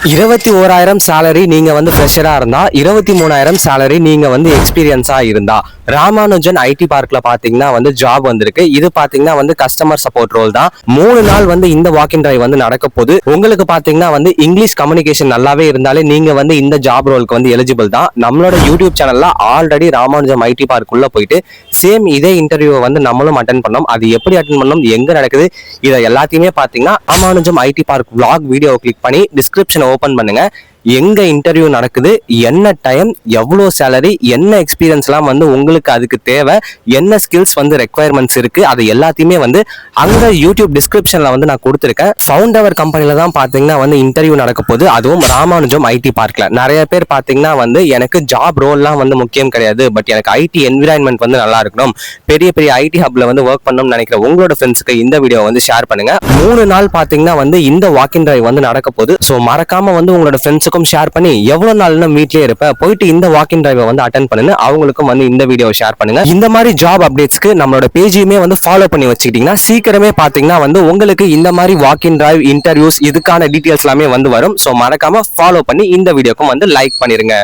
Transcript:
21,000 salary நீங்க வந்து ஃப்ரெஷரா இருந்தா, 23,000 சேலரி நீங்க வந்து எக்ஸ்பீரியன்ஸா இருந்தா, ராமானுஜன் ஐடி பார்க்ல பாத்தீங்கன்னா வந்து ஜாப் வந்திருக்கு. இது பாத்தீங்கன்னா வந்து கஸ்டமர் சப்போர்ட் ரோல் தான். 3 நாள் வந்து இந்த வாக்கின் டிரைவ் வந்து நடக்க போது. உங்களுக்கு பாத்தீங்கன்னா வந்து இங்கிலீஷ் கம்யூனிகேஷன் நல்லாவே இருந்தாலே நீங்க வந்து இந்த ஜாப் ரோலுக்கு வந்து எலிஜிபிள் தான். நம்மளோட யூடியூப் சேனல்ல ஆல்ரெடி ராமானுஜம் ஐடி பார்க் உள்ள போயிட்டு சேம் இதே இன்டர்வியூ வந்து நம்மளும் அட்டன் பண்ணோம். அது எப்படி அட்டன் பண்ணோம், எங்க நடக்குது, இதை எல்லாத்தையுமே பாத்தீங்கன்னா Ramanujam IT park vlog video click பண்ணி டிஸ்கிரிப்ஷன் ஓபன் பண்ணுங்க. எங்க இன்டர்வியூ நடக்குது, என்ன டைம், எவ்வளவு சேலரி, என்ன எக்ஸ்பீரியன்ஸ்லாம் வந்து உங்களுக்கு அதுக்கு தேவை, என்ன ஸ்கில்ஸ் வந்து ரெக்குயர்மெண்ட்ஸ் இருக்கு, அது எல்லாத்தையுமே வந்து அங்க யூடியூப் டிஸ்கிரிப்ஷன்ல வந்து நான் கொடுத்துருக்கேன். ஃபவுண்டவர் கம்பெனில தான் பாத்தீங்கன்னா வந்து இன்டர்வியூ நடக்க போகுது. அதுவும் ராமானுஜம் ஐடி பார்க்ல. நிறைய பேர் பாத்தீங்கன்னா வந்து எனக்கு ஜாப் ரோல்லாம் வந்து முக்கியம் கிடையாது, பட் எனக்கு ஐடி என்விரான்மெண்ட் வந்து நல்லா இருக்கணும், பெரிய பெரிய ஐடி ஹப்ல வந்து ஒர்க் பண்ணணும்னு நினைக்கிற உங்களோட ஃப்ரெண்ட்ஸ்க்கு இந்த வீடியோ வந்து ஷேர் பண்ணுங்க. 3 நாள் பாத்தீங்கன்னா வந்து இந்த வாக்கின் டிரைவ் வந்து நடக்க போகுது. ஸோ மறக்காம வந்து உங்களோட ஃப்ரெண்ட்ஸுக்கும் ஷேர் பண்ணி எவ்வளவு நாள் வீட்லயே இருப்ப போயிட்டு இந்த வாக்கின் டிரைவ் வந்து அட்டென்ட் பண்ணுங்க, அவங்களுக்கும் வந்து இந்த வீடியோ ஷேர் பண்ணுங்க. இந்த மாதிரி ஜாப் அப்டேட்ஸ்க்கு நம்மளோட பேஜையுமே வந்து ஃபாலோ பண்ணி வச்சுக்கிட்டீங்கன்னா சீக்கிரமே பாத்தீங்கன்னா வந்து உங்களுக்கு இந்த மாதிரி வாக்கின் டிரைவ் இன்டர்வியூஸ் இதுக்கான டீடைல்ஸ் எல்லாமே வந்து வரும். ஸோ மறக்காம ஃபாலோ பண்ணி இந்த வீடியோக்கும் வந்து லைக் பண்ணிருங்க.